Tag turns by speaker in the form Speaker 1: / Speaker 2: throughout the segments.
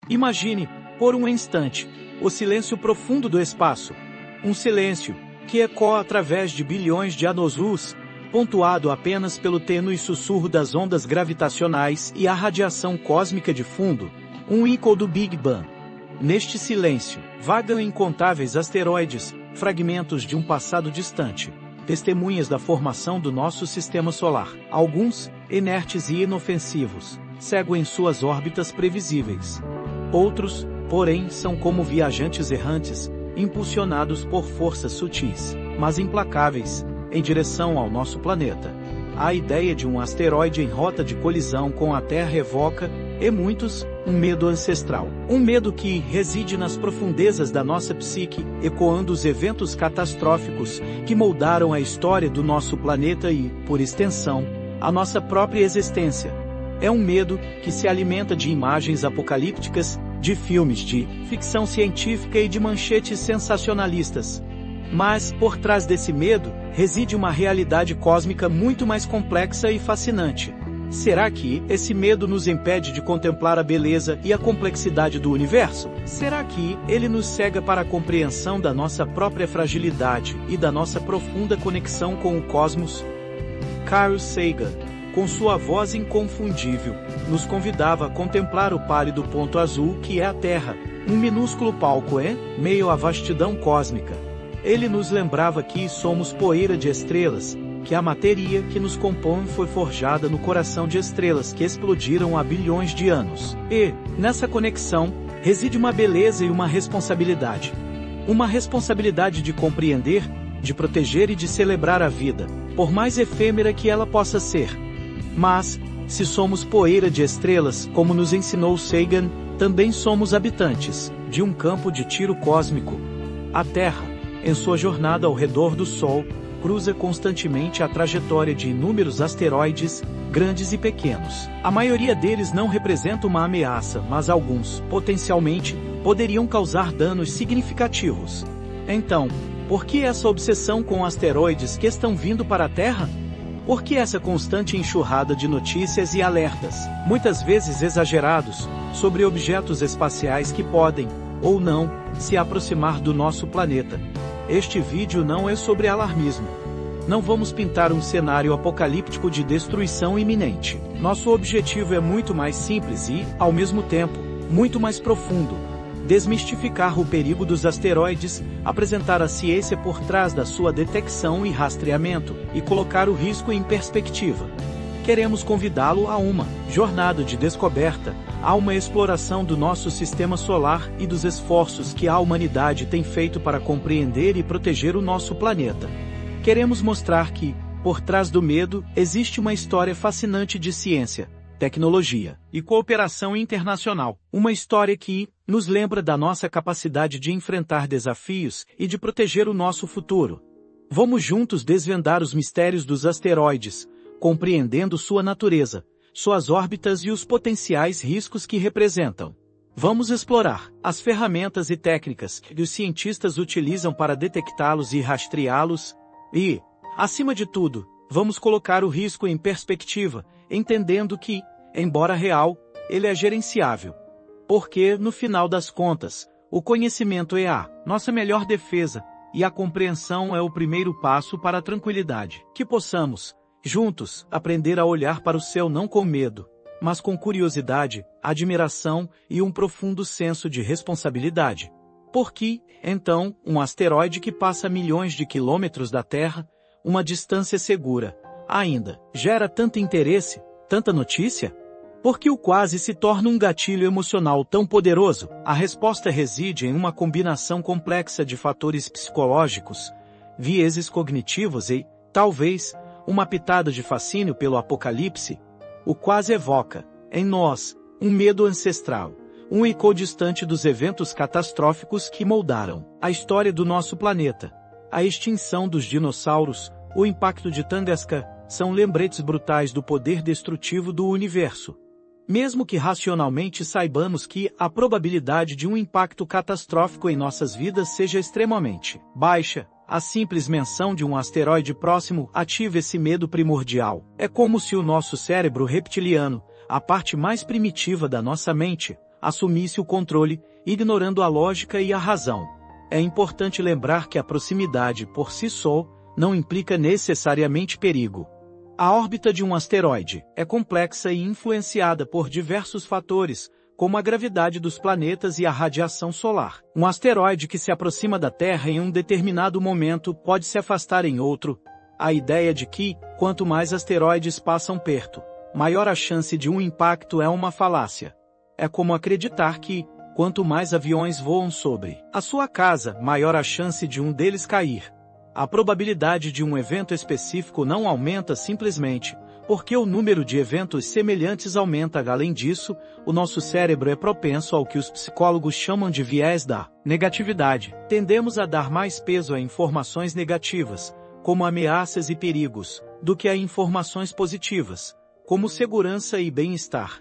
Speaker 1: Imagine, por um instante, o silêncio profundo do espaço. Um silêncio que ecoa através de bilhões de anos-luz, pontuado apenas pelo tênue sussurro das ondas gravitacionais e a radiação cósmica de fundo, um eco do Big Bang. Neste silêncio, vagam incontáveis asteroides, fragmentos de um passado distante, testemunhas da formação do nosso sistema solar. Alguns, inertes e inofensivos, seguem suas órbitas previsíveis. Outros, porém, são como viajantes errantes, impulsionados por forças sutis, mas implacáveis, em direção ao nosso planeta. A ideia de um asteroide em rota de colisão com a Terra evoca, em muitos, um medo ancestral. Um medo que reside nas profundezas da nossa psique, ecoando os eventos catastróficos que moldaram a história do nosso planeta e, por extensão, a nossa própria existência. É um medo que se alimenta de imagens apocalípticas, de filmes de ficção científica e de manchetes sensacionalistas. Mas, por trás desse medo, reside uma realidade cósmica muito mais complexa e fascinante. Será que esse medo nos impede de contemplar a beleza e a complexidade do universo? Será que ele nos cega para a compreensão da nossa própria fragilidade e da nossa profunda conexão com o cosmos? Carl Sagan, com sua voz inconfundível, nos convidava a contemplar o pálido ponto azul que é a Terra, um minúsculo palco em meio à vastidão cósmica. Ele nos lembrava que somos poeira de estrelas, que a matéria que nos compõe foi forjada no coração de estrelas que explodiram há bilhões de anos. E, nessa conexão, reside uma beleza e uma responsabilidade. Uma responsabilidade de compreender, de proteger e de celebrar a vida, por mais efêmera que ela possa ser. Mas, se somos poeira de estrelas, como nos ensinou Sagan, também somos habitantes de um campo de tiro cósmico. A Terra, em sua jornada ao redor do Sol, cruza constantemente a trajetória de inúmeros asteroides, grandes e pequenos. A maioria deles não representa uma ameaça, mas alguns, potencialmente, poderiam causar danos significativos. Então, por que essa obsessão com asteroides que estão vindo para a Terra? Por que essa constante enxurrada de notícias e alertas, muitas vezes exagerados, sobre objetos espaciais que podem, ou não, se aproximar do nosso planeta? Este vídeo não é sobre alarmismo. Não vamos pintar um cenário apocalíptico de destruição iminente. Nosso objetivo é muito mais simples e, ao mesmo tempo, muito mais profundo. Desmistificar o perigo dos asteroides, apresentar a ciência por trás da sua detecção e rastreamento, e colocar o risco em perspectiva. Queremos convidá-lo a uma jornada de descoberta, a uma exploração do nosso sistema solar e dos esforços que a humanidade tem feito para compreender e proteger o nosso planeta. Queremos mostrar que, por trás do medo, existe uma história fascinante de ciência, tecnologia e cooperação internacional. Uma história que nos lembra da nossa capacidade de enfrentar desafios e de proteger o nosso futuro. Vamos juntos desvendar os mistérios dos asteroides, compreendendo sua natureza, suas órbitas e os potenciais riscos que representam. Vamos explorar as ferramentas e técnicas que os cientistas utilizam para detectá-los e rastreá-los e, acima de tudo, vamos colocar o risco em perspectiva, entendendo que, embora real, ele é gerenciável. Porque, no final das contas, o conhecimento é a nossa melhor defesa, e a compreensão é o primeiro passo para a tranquilidade. Que possamos, juntos, aprender a olhar para o céu não com medo, mas com curiosidade, admiração e um profundo senso de responsabilidade. Porque, então, um asteroide que passa milhões de quilômetros da Terra, uma distância segura, ainda, gera tanto interesse, tanta notícia? Por que o quase se torna um gatilho emocional tão poderoso? A resposta reside em uma combinação complexa de fatores psicológicos, vieses cognitivos e, talvez, uma pitada de fascínio pelo apocalipse. O quase evoca, em nós, um medo ancestral, um eco distante dos eventos catastróficos que moldaram a história do nosso planeta. A extinção dos dinossauros, o impacto de Tunguska, são lembretes brutais do poder destrutivo do universo. Mesmo que racionalmente saibamos que a probabilidade de um impacto catastrófico em nossas vidas seja extremamente baixa, a simples menção de um asteroide próximo ativa esse medo primordial. É como se o nosso cérebro reptiliano, a parte mais primitiva da nossa mente, assumisse o controle, ignorando a lógica e a razão. É importante lembrar que a proximidade por si só não implica necessariamente perigo. A órbita de um asteroide é complexa e influenciada por diversos fatores, como a gravidade dos planetas e a radiação solar. Um asteroide que se aproxima da Terra em um determinado momento pode se afastar em outro. A ideia de que, quanto mais asteroides passam perto, maior a chance de um impacto é uma falácia. É como acreditar que, quanto mais aviões voam sobre a sua casa, maior a chance de um deles cair. A probabilidade de um evento específico não aumenta simplesmente porque o número de eventos semelhantes aumenta. Além disso, o nosso cérebro é propenso ao que os psicólogos chamam de viés da negatividade. Tendemos a dar mais peso a informações negativas, como ameaças e perigos, do que a informações positivas, como segurança e bem-estar.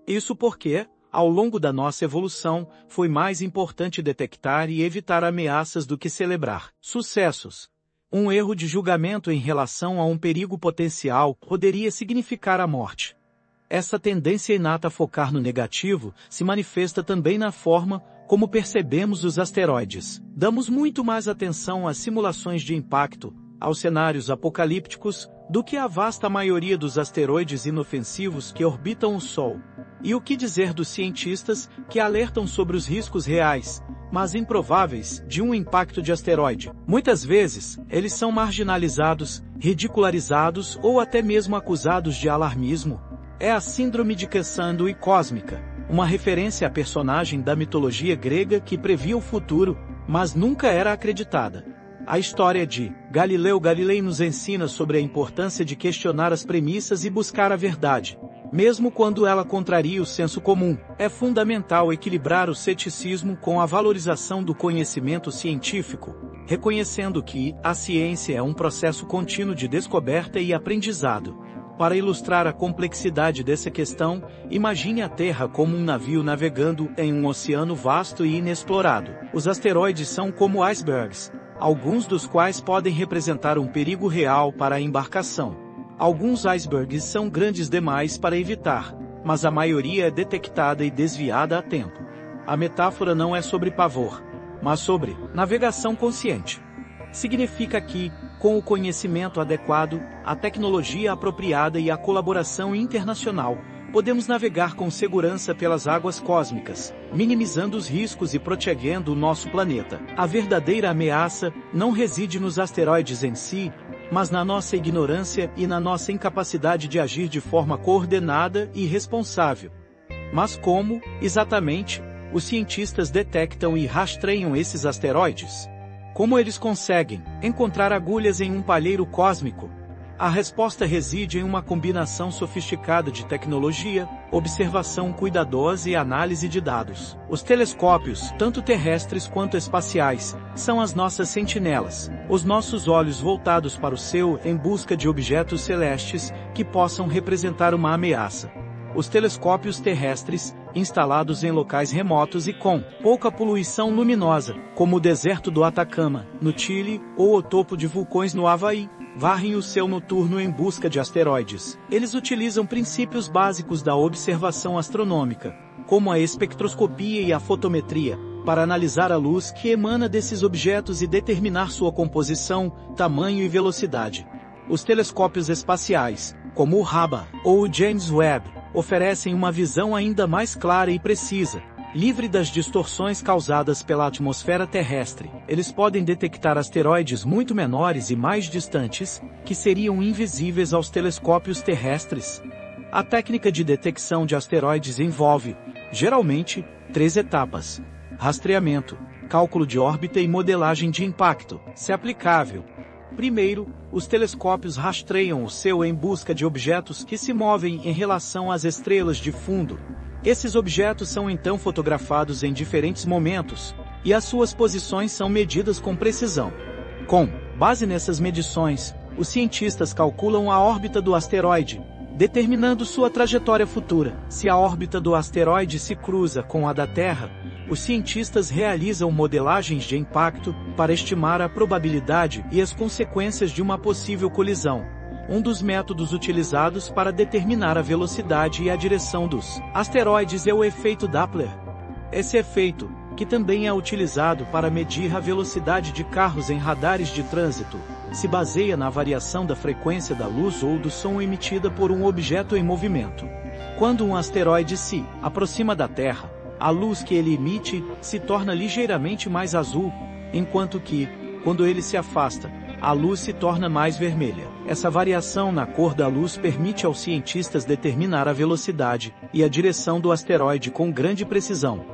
Speaker 1: Isso porque, ao longo da nossa evolução, foi mais importante detectar e evitar ameaças do que celebrar sucessos. Um erro de julgamento em relação a um perigo potencial poderia significar a morte. Essa tendência inata a focar no negativo se manifesta também na forma como percebemos os asteroides. Damos muito mais atenção às simulações de impacto, aos cenários apocalípticos, do que à vasta maioria dos asteroides inofensivos que orbitam o Sol. E o que dizer dos cientistas que alertam sobre os riscos reais, mas improváveis, de um impacto de asteroide? Muitas vezes, eles são marginalizados, ridicularizados ou até mesmo acusados de alarmismo. É a síndrome de Cassandra cósmica, uma referência à personagem da mitologia grega que previa o futuro, mas nunca era acreditada. A história de Galileu Galilei nos ensina sobre a importância de questionar as premissas e buscar a verdade, mesmo quando ela contraria o senso comum. É fundamental equilibrar o ceticismo com a valorização do conhecimento científico, reconhecendo que a ciência é um processo contínuo de descoberta e aprendizado. Para ilustrar a complexidade dessa questão, imagine a Terra como um navio navegando em um oceano vasto e inexplorado. Os asteroides são como icebergs, alguns dos quais podem representar um perigo real para a embarcação. Alguns icebergs são grandes demais para evitar, mas a maioria é detectada e desviada a tempo. A metáfora não é sobre pavor, mas sobre navegação consciente. Significa que, com o conhecimento adequado, a tecnologia apropriada e a colaboração internacional, podemos navegar com segurança pelas águas cósmicas, minimizando os riscos e protegendo o nosso planeta. A verdadeira ameaça não reside nos asteroides em si, mas na nossa ignorância e na nossa incapacidade de agir de forma coordenada e responsável. Mas como, exatamente, os cientistas detectam e rastreiam esses asteroides? Como eles conseguem encontrar agulhas em um palheiro cósmico? A resposta reside em uma combinação sofisticada de tecnologia, observação cuidadosa e análise de dados. Os telescópios, tanto terrestres quanto espaciais, são as nossas sentinelas, os nossos olhos voltados para o céu em busca de objetos celestes que possam representar uma ameaça. Os telescópios terrestres, instalados em locais remotos e com pouca poluição luminosa, como o deserto do Atacama, no Chile, ou o topo de vulcões no Havaí, varrem o céu noturno em busca de asteroides. Eles utilizam princípios básicos da observação astronômica, como a espectroscopia e a fotometria, para analisar a luz que emana desses objetos e determinar sua composição, tamanho e velocidade. Os telescópios espaciais, como o Hubble ou o James Webb, oferecem uma visão ainda mais clara e precisa, livre das distorções causadas pela atmosfera terrestre. Eles podem detectar asteroides muito menores e mais distantes, que seriam invisíveis aos telescópios terrestres. A técnica de detecção de asteroides envolve, geralmente, 3 etapas: rastreamento, cálculo de órbita e modelagem de impacto, se aplicável. Primeiro, os telescópios rastreiam o céu em busca de objetos que se movem em relação às estrelas de fundo. Esses objetos são então fotografados em diferentes momentos, e as suas posições são medidas com precisão. Com base nessas medições, os cientistas calculam a órbita do asteroide, determinando sua trajetória futura. Se a órbita do asteroide se cruza com a da Terra, os cientistas realizam modelagens de impacto para estimar a probabilidade e as consequências de uma possível colisão. um dos métodos utilizados para determinar a velocidade e a direção dos asteroides é o efeito Doppler. Esse efeito, que também é utilizado para medir a velocidade de carros em radares de trânsito, se baseia na variação da frequência da luz ou do som emitida por um objeto em movimento. Quando um asteroide se aproxima da Terra, a luz que ele emite se torna ligeiramente mais azul, enquanto que, quando ele se afasta, a luz se torna mais vermelha. Essa variação na cor da luz permite aos cientistas determinar a velocidade e a direção do asteroide com grande precisão.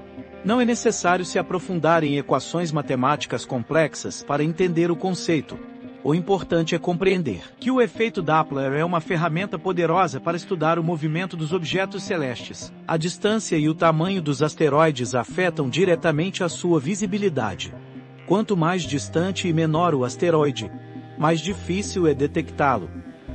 Speaker 1: Não é necessário se aprofundar em equações matemáticas complexas para entender o conceito. O importante é compreender que o efeito Doppler é uma ferramenta poderosa para estudar o movimento dos objetos celestes. A distância e o tamanho dos asteroides afetam diretamente a sua visibilidade. Quanto mais distante e menor o asteroide, mais difícil é detectá-lo.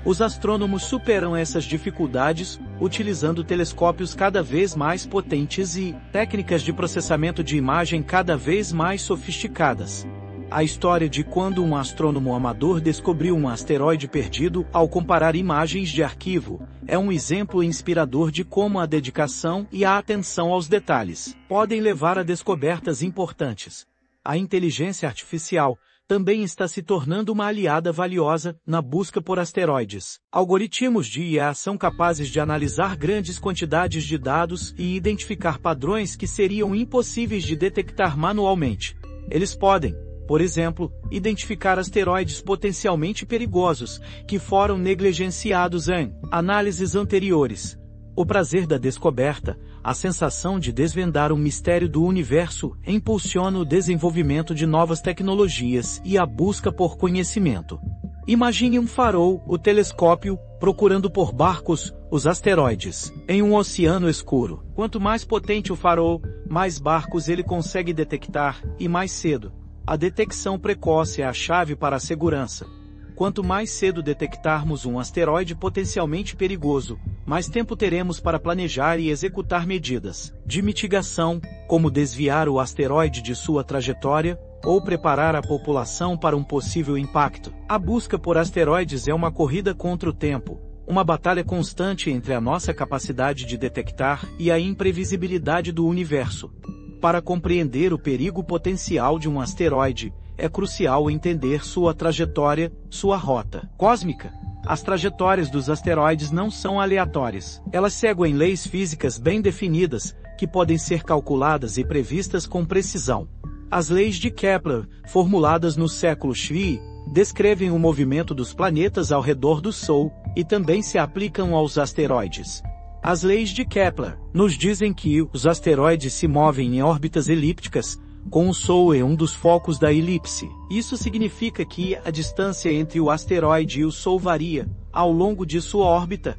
Speaker 1: Os astrônomos superam essas dificuldades utilizando telescópios cada vez mais potentes e técnicas de processamento de imagem cada vez mais sofisticadas. A história de quando um astrônomo amador descobriu um asteroide perdido ao comparar imagens de arquivo é um exemplo inspirador de como a dedicação e a atenção aos detalhes podem levar a descobertas importantes. A inteligência artificial também está se tornando uma aliada valiosa na busca por asteroides. Algoritmos de IA são capazes de analisar grandes quantidades de dados e identificar padrões que seriam impossíveis de detectar manualmente. Eles podem, por exemplo, identificar asteroides potencialmente perigosos que foram negligenciados em análises anteriores. O prazer da descoberta, a sensação de desvendar um mistério do universo, impulsiona o desenvolvimento de novas tecnologias e a busca por conhecimento. Imagine um farol, o telescópio, procurando por barcos, os asteroides, em um oceano escuro. Quanto mais potente o farol, mais barcos ele consegue detectar, e mais cedo. A detecção precoce é a chave para a segurança. Quanto mais cedo detectarmos um asteroide potencialmente perigoso, mais tempo teremos para planejar e executar medidas de mitigação, como desviar o asteroide de sua trajetória, ou preparar a população para um possível impacto. A busca por asteroides é uma corrida contra o tempo, uma batalha constante entre a nossa capacidade de detectar e a imprevisibilidade do universo. Para compreender o perigo potencial de um asteroide, é crucial entender sua trajetória, sua rota cósmica. As trajetórias dos asteroides não são aleatórias. Elas seguem leis físicas bem definidas, que podem ser calculadas e previstas com precisão. As leis de Kepler, formuladas no século XI, descrevem o movimento dos planetas ao redor do Sol, e também se aplicam aos asteroides. As leis de Kepler nos dizem que os asteroides se movem em órbitas elípticas, com o Sol em um dos focos da elipse. Isso significa que a distância entre o asteroide e o Sol varia ao longo de sua órbita.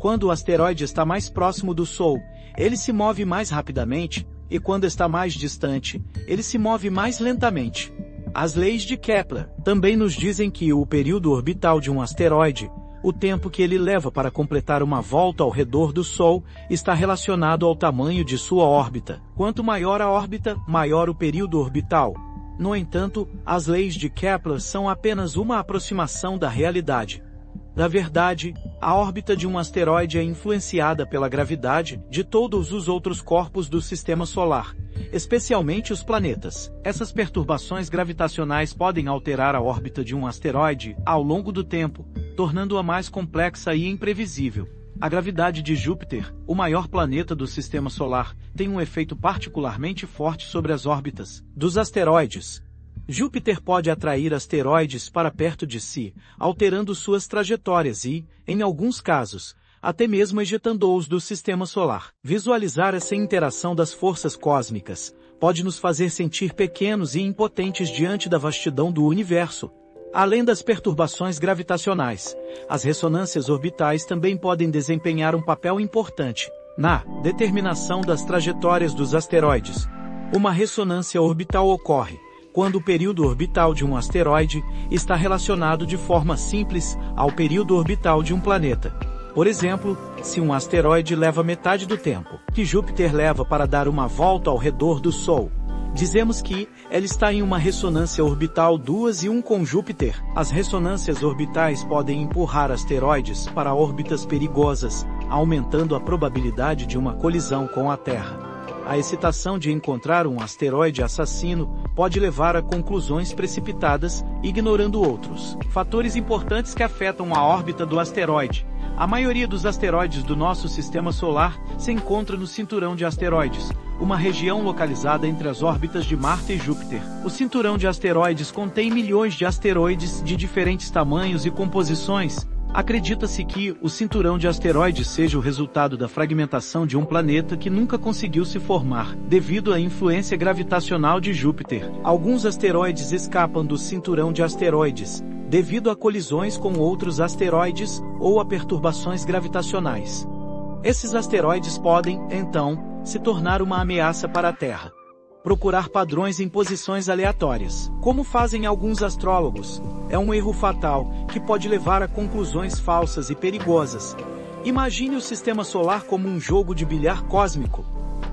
Speaker 1: Quando o asteroide está mais próximo do Sol, ele se move mais rapidamente, e quando está mais distante, ele se move mais lentamente. As leis de Kepler também nos dizem que o período orbital de um asteroide, o tempo que ele leva para completar uma volta ao redor do Sol, está relacionado ao tamanho de sua órbita. Quanto maior a órbita, maior o período orbital. No entanto, as leis de Kepler são apenas uma aproximação da realidade. Na verdade, a órbita de um asteroide é influenciada pela gravidade de todos os outros corpos do sistema solar, especialmente os planetas. Essas perturbações gravitacionais podem alterar a órbita de um asteroide ao longo do tempo, tornando-a mais complexa e imprevisível. A gravidade de Júpiter, o maior planeta do sistema solar, tem um efeito particularmente forte sobre as órbitas dos asteroides. Júpiter pode atrair asteroides para perto de si, alterando suas trajetórias e, em alguns casos, até mesmo ejetando-os do sistema solar. Visualizar essa interação das forças cósmicas pode nos fazer sentir pequenos e impotentes diante da vastidão do universo. Além das perturbações gravitacionais, as ressonâncias orbitais também podem desempenhar um papel importante na determinação das trajetórias dos asteroides. Uma ressonância orbital ocorre quando o período orbital de um asteroide está relacionado de forma simples ao período orbital de um planeta. Por exemplo, se um asteroide leva metade do tempo que Júpiter leva para dar uma volta ao redor do Sol, Dizemos que ela está em uma ressonância orbital 2 e 1 com Júpiter. As ressonâncias orbitais podem empurrar asteroides para órbitas perigosas, aumentando a probabilidade de uma colisão com a Terra. A excitação de encontrar um asteroide assassino pode levar a conclusões precipitadas, ignorando outros fatores importantes que afetam a órbita do asteroide. A maioria dos asteroides do nosso sistema solar se encontra no cinturão de asteroides, uma região localizada entre as órbitas de Marte e Júpiter. O cinturão de asteroides contém milhões de asteroides de diferentes tamanhos e composições. Acredita-se que o cinturão de asteroides seja o resultado da fragmentação de um planeta que nunca conseguiu se formar, devido à influência gravitacional de Júpiter. Alguns asteroides escapam do cinturão de asteroides, devido a colisões com outros asteroides ou a perturbações gravitacionais. Esses asteroides podem, então, se tornar uma ameaça para a Terra. Procurar padrões em posições aleatórias, como fazem alguns astrólogos, é um erro fatal que pode levar a conclusões falsas e perigosas. Imagine o sistema solar como um jogo de bilhar cósmico.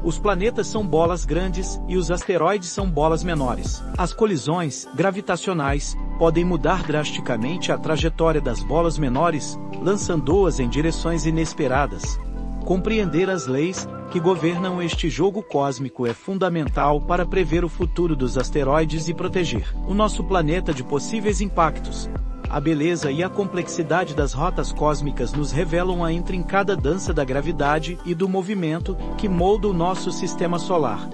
Speaker 1: Os planetas são bolas grandes e os asteroides são bolas menores. As colisões gravitacionais podem mudar drasticamente a trajetória das bolas menores, lançando-as em direções inesperadas. Compreender as leis que governam este jogo cósmico é fundamental para prever o futuro dos asteroides e proteger o nosso planeta de possíveis impactos. A beleza e a complexidade das rotas cósmicas nos revelam a intrincada dança da gravidade e do movimento que molda o nosso sistema solar.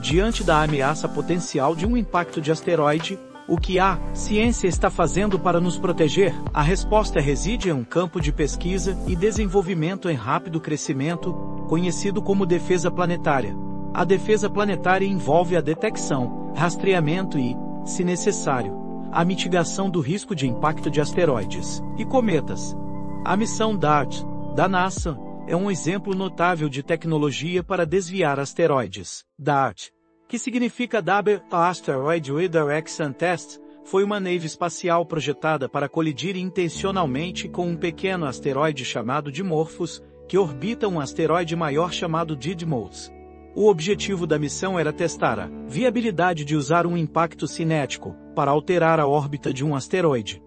Speaker 1: Diante da ameaça potencial de um impacto de asteroide, o que a ciência está fazendo para nos proteger? A resposta reside em um campo de pesquisa e desenvolvimento em rápido crescimento, conhecido como defesa planetária. A defesa planetária envolve a detecção, rastreamento e, se necessário, a mitigação do risco de impacto de asteroides e cometas. A missão DART, da NASA, é um exemplo notável de tecnologia para desviar asteroides. DART, que significa Double Asteroid Redirection Test, foi uma nave espacial projetada para colidir intencionalmente com um pequeno asteroide chamado Dimorphos, que orbita um asteroide maior chamado Didymos. O objetivo da missão era testar a viabilidade de usar um impacto cinético para alterar a órbita de um asteroide.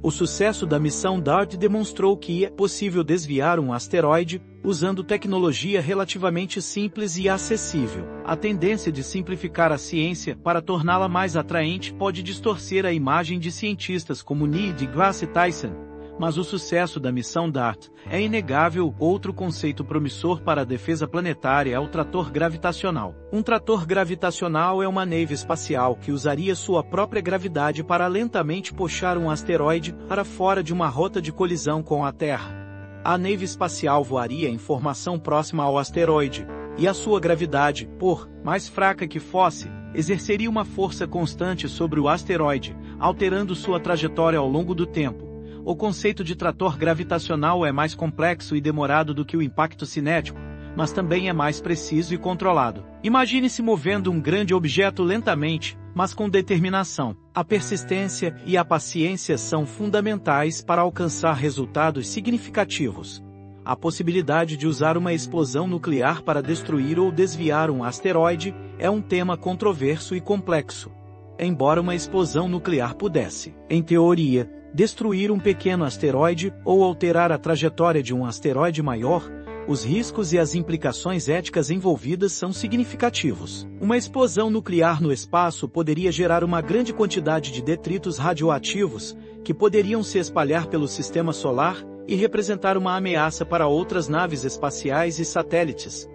Speaker 1: O sucesso da missão DART demonstrou que é possível desviar um asteroide usando tecnologia relativamente simples e acessível. A tendência de simplificar a ciência para torná-la mais atraente pode distorcer a imagem de cientistas como Neil deGrasse Tyson. Mas o sucesso da missão DART é inegável. Outro conceito promissor para a defesa planetária é o trator gravitacional. Um trator gravitacional é uma nave espacial que usaria sua própria gravidade para lentamente puxar um asteroide para fora de uma rota de colisão com a Terra. A nave espacial voaria em formação próxima ao asteroide, e a sua gravidade, por mais fraca que fosse, exerceria uma força constante sobre o asteroide, alterando sua trajetória ao longo do tempo. O conceito de trator gravitacional é mais complexo e demorado do que o impacto cinético, mas também é mais preciso e controlado. Imagine-se movendo um grande objeto lentamente, mas com determinação. A persistência e a paciência são fundamentais para alcançar resultados significativos. A possibilidade de usar uma explosão nuclear para destruir ou desviar um asteroide é um tema controverso e complexo. Embora uma explosão nuclear pudesse, em teoria, destruir um pequeno asteroide ou alterar a trajetória de um asteroide maior, os riscos e as implicações éticas envolvidas são significativos. Uma explosão nuclear no espaço poderia gerar uma grande quantidade de detritos radioativos, que poderiam se espalhar pelo sistema solar e representar uma ameaça para outras naves espaciais e satélites.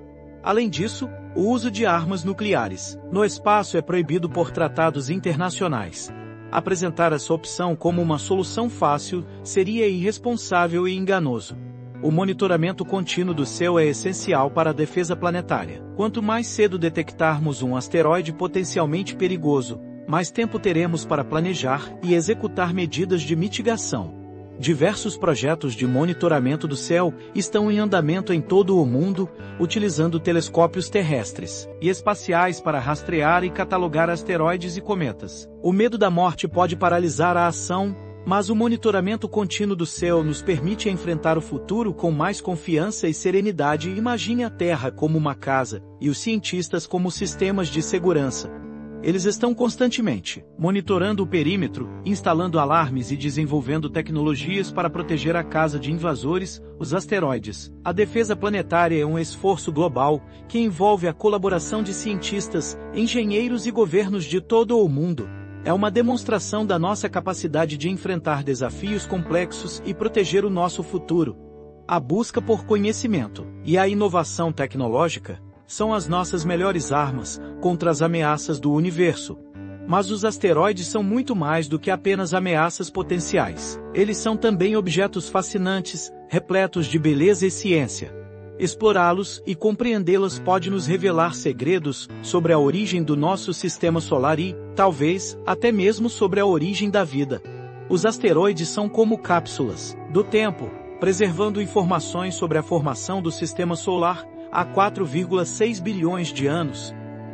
Speaker 1: Além disso, o uso de armas nucleares no espaço é proibido por tratados internacionais. Apresentar essa opção como uma solução fácil seria irresponsável e enganoso. O monitoramento contínuo do céu é essencial para a defesa planetária. Quanto mais cedo detectarmos um asteroide potencialmente perigoso, mais tempo teremos para planejar e executar medidas de mitigação. Diversos projetos de monitoramento do céu estão em andamento em todo o mundo, utilizando telescópios terrestres e espaciais para rastrear e catalogar asteroides e cometas. O medo da morte pode paralisar a ação, mas o monitoramento contínuo do céu nos permite enfrentar o futuro com mais confiança e serenidade. Imagine a Terra como uma casa, e os cientistas como sistemas de segurança. Eles estão constantemente monitorando o perímetro, instalando alarmes e desenvolvendo tecnologias para proteger a casa de invasores, os asteroides. A defesa planetária é um esforço global que envolve a colaboração de cientistas, engenheiros e governos de todo o mundo. É uma demonstração da nossa capacidade de enfrentar desafios complexos e proteger o nosso futuro. A busca por conhecimento e a inovação tecnológica são as nossas melhores armas contra as ameaças do universo. Mas os asteroides são muito mais do que apenas ameaças potenciais. Eles são também objetos fascinantes, repletos de beleza e ciência. Explorá-los e compreendê-los pode nos revelar segredos sobre a origem do nosso sistema solar e, talvez, até mesmo sobre a origem da vida. Os asteroides são como cápsulas do tempo, preservando informações sobre a formação do sistema solar há 4,6 bilhões de anos.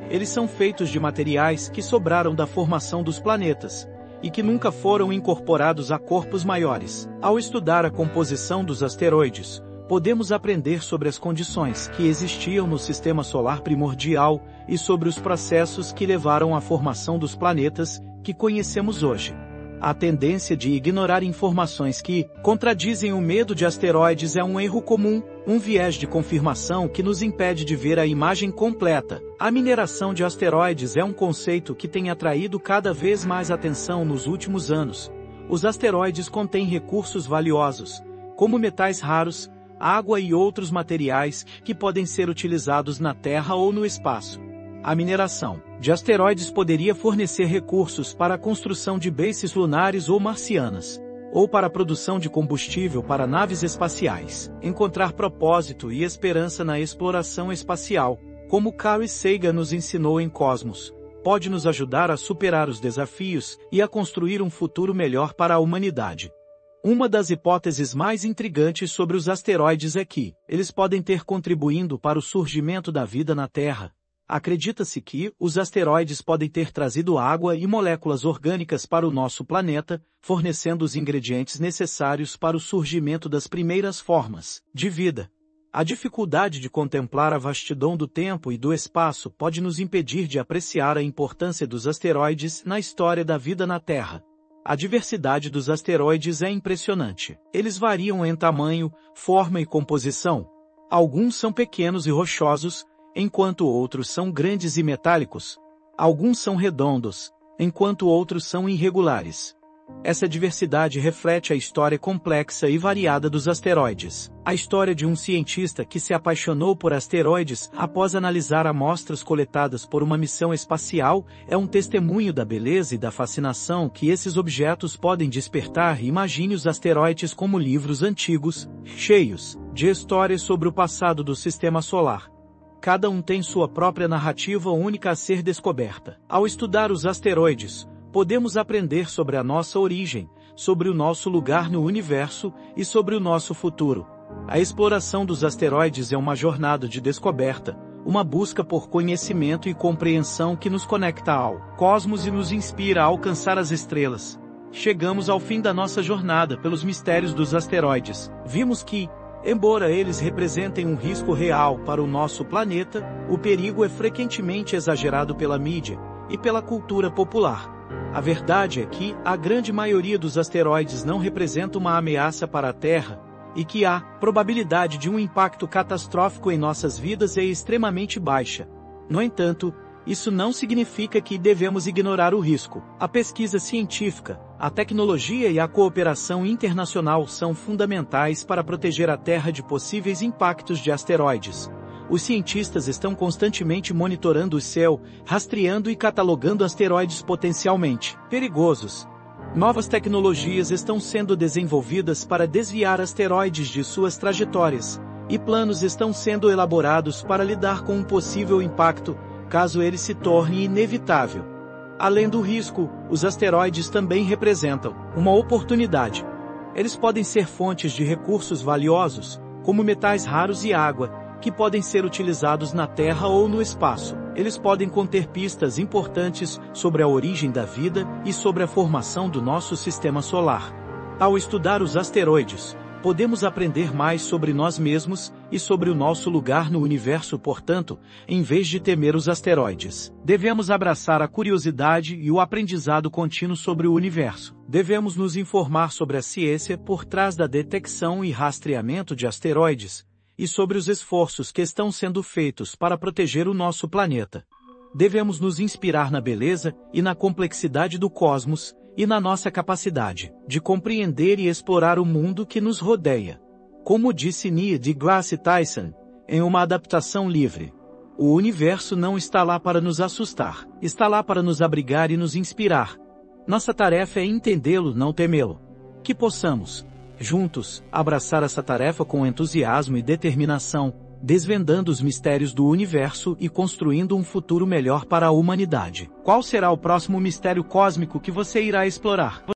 Speaker 1: Eles são feitos de materiais que sobraram da formação dos planetas e que nunca foram incorporados a corpos maiores. Ao estudar a composição dos asteroides, podemos aprender sobre as condições que existiam no sistema solar primordial e sobre os processos que levaram à formação dos planetas que conhecemos hoje. A tendência de ignorar informações que contradizem o medo de asteroides é um erro comum, um viés de confirmação que nos impede de ver a imagem completa. A mineração de asteroides é um conceito que tem atraído cada vez mais atenção nos últimos anos. Os asteroides contêm recursos valiosos, como metais raros, água e outros materiais que podem ser utilizados na Terra ou no espaço. A mineração de asteroides poderia fornecer recursos para a construção de bases lunares ou marcianas, ou para a produção de combustível para naves espaciais. Encontrar propósito e esperança na exploração espacial, como Carl Sagan nos ensinou em Cosmos, pode nos ajudar a superar os desafios e a construir um futuro melhor para a humanidade. Uma das hipóteses mais intrigantes sobre os asteroides é que eles podem ter contribuído para o surgimento da vida na Terra. Acredita-se que os asteroides podem ter trazido água e moléculas orgânicas para o nosso planeta, fornecendo os ingredientes necessários para o surgimento das primeiras formas de vida. A dificuldade de contemplar a vastidão do tempo e do espaço pode nos impedir de apreciar a importância dos asteroides na história da vida na Terra. A diversidade dos asteroides é impressionante. Eles variam em tamanho, forma e composição. Alguns são pequenos e rochosos, enquanto outros são grandes e metálicos. Alguns são redondos, enquanto outros são irregulares. Essa diversidade reflete a história complexa e variada dos asteroides. A história de um cientista que se apaixonou por asteroides após analisar amostras coletadas por uma missão espacial é um testemunho da beleza e da fascinação que esses objetos podem despertar. Imagine os asteroides como livros antigos, cheios de histórias sobre o passado do sistema solar. Cada um tem sua própria narrativa única a ser descoberta. Ao estudar os asteroides, podemos aprender sobre a nossa origem, sobre o nosso lugar no universo e sobre o nosso futuro. A exploração dos asteroides é uma jornada de descoberta, uma busca por conhecimento e compreensão que nos conecta ao cosmos e nos inspira a alcançar as estrelas. Chegamos ao fim da nossa jornada pelos mistérios dos asteroides. Vimos que, embora eles representem um risco real para o nosso planeta, o perigo é frequentemente exagerado pela mídia e pela cultura popular. A verdade é que a grande maioria dos asteroides não representa uma ameaça para a Terra, e que a probabilidade de um impacto catastrófico em nossas vidas é extremamente baixa. No entanto, isso não significa que devemos ignorar o risco. A pesquisa científica, a tecnologia e a cooperação internacional são fundamentais para proteger a Terra de possíveis impactos de asteroides. Os cientistas estão constantemente monitorando o céu, rastreando e catalogando asteroides potencialmente perigosos. Novas tecnologias estão sendo desenvolvidas para desviar asteroides de suas trajetórias, e planos estão sendo elaborados para lidar com um possível impacto, caso ele se torne inevitável. Além do risco, os asteroides também representam uma oportunidade. Eles podem ser fontes de recursos valiosos, como metais raros e água, que podem ser utilizados na Terra ou no espaço. Eles podem conter pistas importantes sobre a origem da vida e sobre a formação do nosso sistema solar. Ao estudar os asteroides, Podemos aprender mais sobre nós mesmos e sobre o nosso lugar no universo, portanto, em vez de temer os asteroides. Devemos abraçar a curiosidade e o aprendizado contínuo sobre o universo. Devemos nos informar sobre a ciência por trás da detecção e rastreamento de asteroides, e sobre os esforços que estão sendo feitos para proteger o nosso planeta. Devemos nos inspirar na beleza e na complexidade do cosmos, e na nossa capacidade de compreender e explorar o mundo que nos rodeia. Como disse Neil deGrasse Tyson, em uma adaptação livre, o universo não está lá para nos assustar, está lá para nos abrigar e nos inspirar. Nossa tarefa é entendê-lo, não temê-lo. Que possamos, juntos, abraçar essa tarefa com entusiasmo e determinação, desvendando os mistérios do universo e construindo um futuro melhor para a humanidade. Qual será o próximo mistério cósmico que você irá explorar?